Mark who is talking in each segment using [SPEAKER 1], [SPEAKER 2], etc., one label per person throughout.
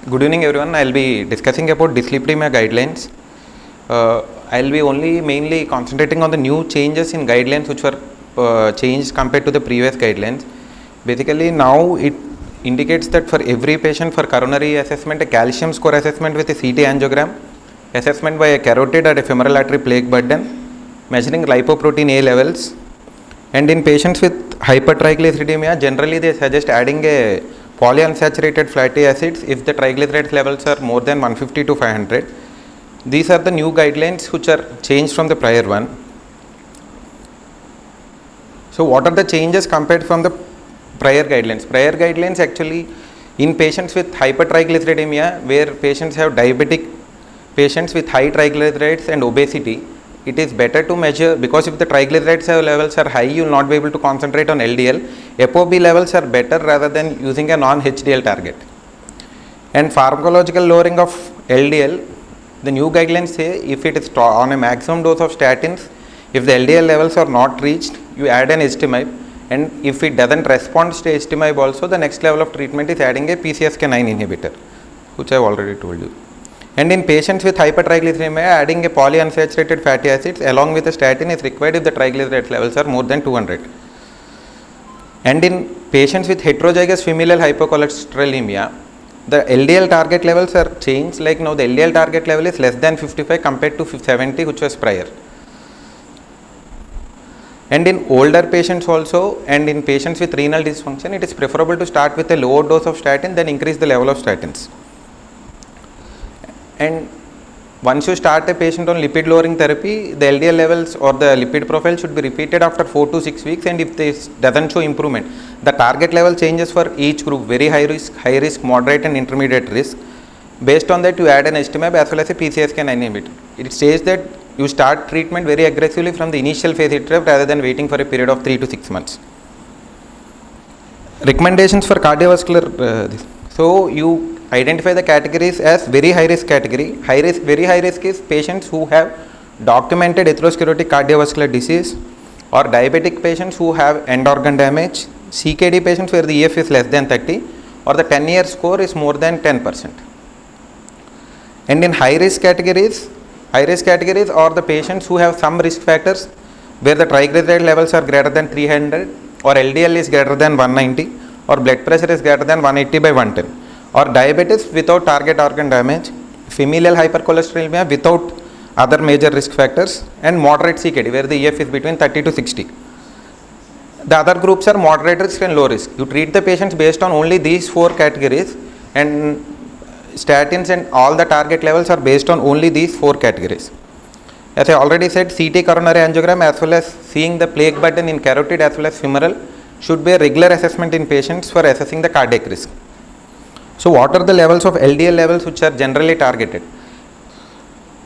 [SPEAKER 1] Good evening everyone. I'll be discussing about dyslipidemia guidelines. I'll be only mainly concentrating on the new changes in guidelines which were changed compared to the previous guidelines. Basically now it indicates that for every patient for coronary assessment, a calcium score assessment with a CT angiogram, assessment by a carotid or a femoral artery plaque burden, measuring lipoprotein A levels, and in patients with hypertriglyceridemia generally they suggest adding a polyunsaturated fatty acids if the triglyceride levels are more than 150 to 500. These are the new guidelines which are changed from the prior one. So what are the changes compared from the prior guidelines? Prior guidelines actually in patients with hypertriglyceridemia, where patients have diabetic patients with high triglycerides and obesity, it is better to measure, because if the triglycerides levels are high, you will not be able to concentrate on LDL. ApoB levels are better rather than using a non-HDL target. And pharmacological lowering of LDL, the new guidelines say if it is on a maximum dose of statins, if the LDL levels are not reached, you add an ezetimibe, and if it doesn't respond to ezetimibe also, the next level of treatment is adding a PCSK9 inhibitor, which I have already told you. And in patients with hypertriglyceridemia, adding a polyunsaturated fatty acids along with a statin is required if the triglyceride levels are more than 200. And in patients with heterozygous familial hypercholesterolemia, the LDL target levels are changed, like now the LDL target level is less than 55 compared to 70 which was prior. And in older patients also, and in patients with renal dysfunction, it is preferable to start with a lower dose of statin then increase the level of statins. And once you start a patient on lipid lowering therapy, the LDL levels or the lipid profile should be repeated after 4 to 6 weeks, and if this doesn't show improvement, the target level changes for each group, very high risk, moderate and intermediate risk. Based on that, you add an ezetimibe as well as a PCSK9 inhibitor. It says that you start treatment very aggressively from the initial phase itself rather than waiting for a period of 3 to 6 months. Recommendations for cardiovascular, so you identify the categories as very high risk category. Very high risk is patients who have documented atherosclerotic cardiovascular disease, or diabetic patients who have end organ damage, CKD patients where the EF is less than 30, or the 10-year score is more than 10%. And in high risk categories are the patients who have some risk factors where the triglyceride levels are greater than 300, or LDL is greater than 190, or blood pressure is greater than 180 by 110. Or diabetes without target organ damage, familial hypercholesterolemia without other major risk factors, and moderate CKD where the EF is between 30 to 60. The other groups are moderate risk and low risk. You treat the patients based on only these 4 categories, and statins and all the target levels are based on only these 4 categories. As I already said, CT coronary angiogram as well as seeing the plaque burden in carotid as well as femoral should be a regular assessment in patients for assessing the cardiac risk. So what are the levels of LDL levels which are generally targeted?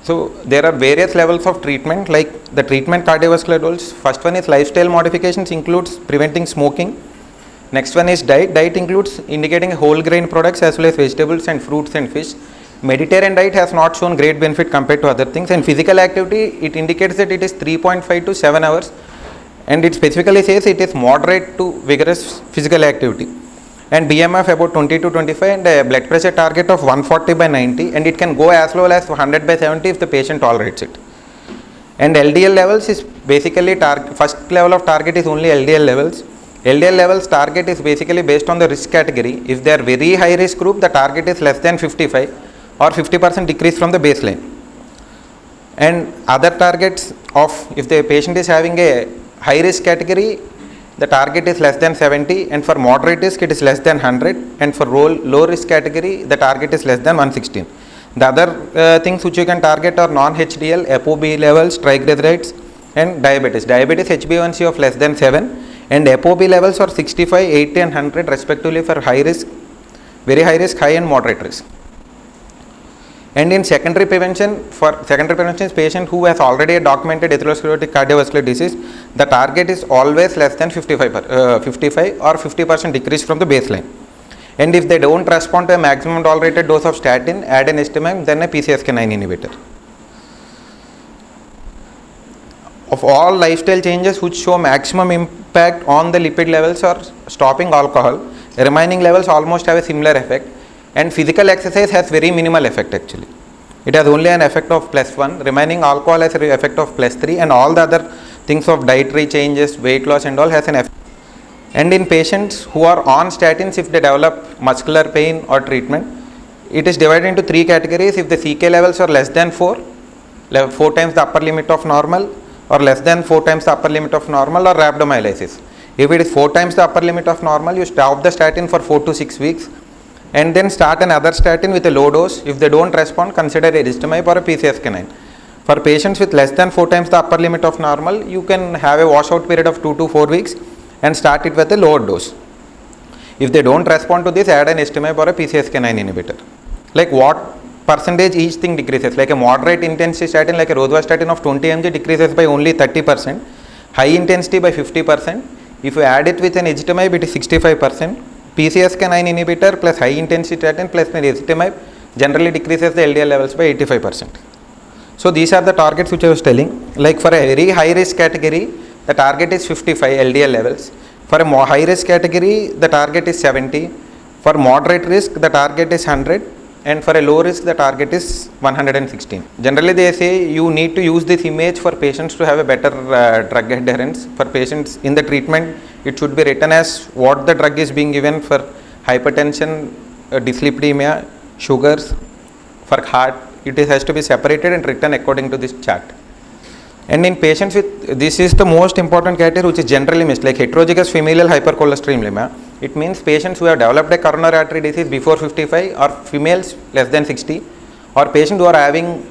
[SPEAKER 1] So there are various levels of treatment, like the treatment cardiovascular goals. First one is lifestyle modifications, includes preventing smoking. Next one is diet. Diet includes indicating whole grain products as well as vegetables and fruits and fish. Mediterranean diet has not shown great benefit compared to other things. And physical activity, it indicates that it is 3.5 to 7 hours, and it specifically says it is moderate to vigorous physical activity. And BMF about 20 to 25, and a blood pressure target of 140 by 90, and it can go as low as 100 by 70 if the patient tolerates it. And LDL levels is basically first level of target is only LDL levels. LDL levels target is basically based on the risk category. If they are very high risk group, the target is less than 55 or 50% decrease from the baseline. And other targets of, if the patient is having a high risk category, the target is less than 70, and for moderate risk it is less than 100, and for low risk category the target is less than 116. The other things which you can target are non-HDL, ApoB levels, triglycerides, and diabetes. Diabetes HbA1c of less than 7, and ApoB levels are 65, 80 and 100 respectively for high risk, very high risk, high and moderate risk. And in secondary prevention, is patient who has already a documented atherosclerotic cardiovascular disease, the target is always less than 55 or 50% decrease from the baseline. And if they don't respond to a maximum tolerated dose of statin, add an ezetimibe, then a PCSK9 inhibitor. Of all lifestyle changes which show maximum impact on the lipid levels are stopping alcohol, remaining levels almost have a similar effect. and physical exercise has very minimal effect actually. It has only an effect of +1, remaining alcohol has an effect of +3, and all the other things of dietary changes, weight loss and all has an effect. And in patients who are on statins, if they develop muscular pain or treatment, it is divided into 3 categories. If the CK levels are less than 4 times the upper limit of normal, or less than 4 times the upper limit of normal, or rhabdomyolysis. If it is 4 times the upper limit of normal, you stop the statin for 4 to 6 weeks and then start another statin with a low dose. If they don't respond, consider a ezetimibe or a PCSK9. For patients with less than 4 times the upper limit of normal, you can have a washout period of 2 to 4 weeks and start it with a lower dose. If they don't respond to this, add an ezetimibe or a PCSK9 inhibitor. Like what percentage each thing decreases? Like a moderate intensity statin, like a rosuvastatin of 20 mg decreases by only 30%, high intensity by 50%. If you add it with an ezetimibe, it is 65%. PCSK9 inhibitor plus high intensity statin plus an ezetimibe generally decreases the LDL levels by 85%. So these are the targets which I was telling. Like for a very high risk category, the target is 55 LDL levels. For a more high risk category, the target is 70. For moderate risk, the target is 100. And for a low risk, the target is 116. Generally, they say you need to use this image for patients to have a better drug adherence. For patients in the treatment, it should be written as what the drug is being given for hypertension, dyslipidemia, sugars. For heart, it has to be separated and written according to this chart. And in patients with, this is the most important category which is generally missed, like heterozygous familial hypercholesterolemia. It means patients who have developed a coronary artery disease before 55, or females less than 60, or patients who are having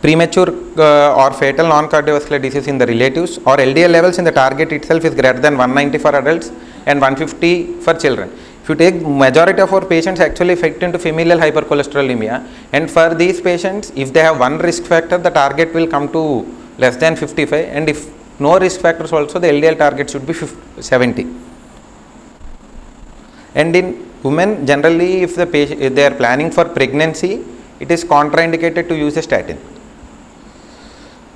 [SPEAKER 1] premature or fatal non-cardiovascular disease in the relatives, or LDL levels in the target itself is greater than 190 for adults and 150 for children. If you take majority of our patients actually fit into familial hypercholesterolemia, and for these patients, if they have one risk factor, the target will come to less than 55, and if no risk factors also, the LDL target should be 70. And in women, generally if the patient, if they are planning for pregnancy, it is contraindicated to use a statin.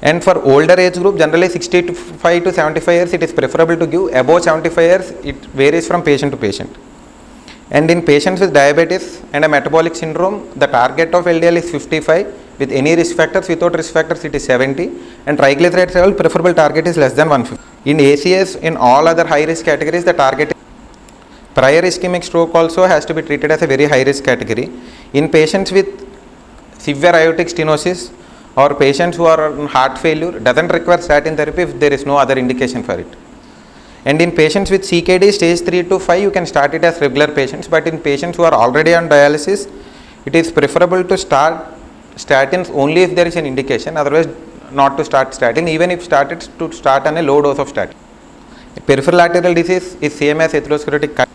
[SPEAKER 1] And for older age group, generally 65 to 75 years, it is preferable to give. Above 75 years, it varies from patient to patient. And in patients with diabetes and a metabolic syndrome, the target of LDL is 55. With any risk factors, without risk factors, it is 70. And triglyceride level, preferable target is less than 150. In ACS, in all other high risk categories, the target is prior ischemic stroke also has to be treated as a very high risk category. In patients with severe aortic stenosis or patients who are on heart failure, doesn't require statin therapy if there is no other indication for it. And in patients with CKD stage 3 to 5, you can start it as regular patients, but in patients who are already on dialysis, it is preferable to start statins only if there is an indication, otherwise not to start statin, even if started, to start on a low dose of statin. Peripheral arterial disease is same as atherosclerotic.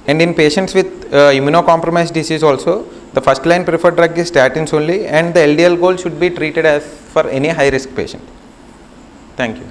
[SPEAKER 1] And in patients with immunocompromised disease also, the first line preferred drug is statins only, and the LDL goal should be treated as for any high risk patient. Thank you.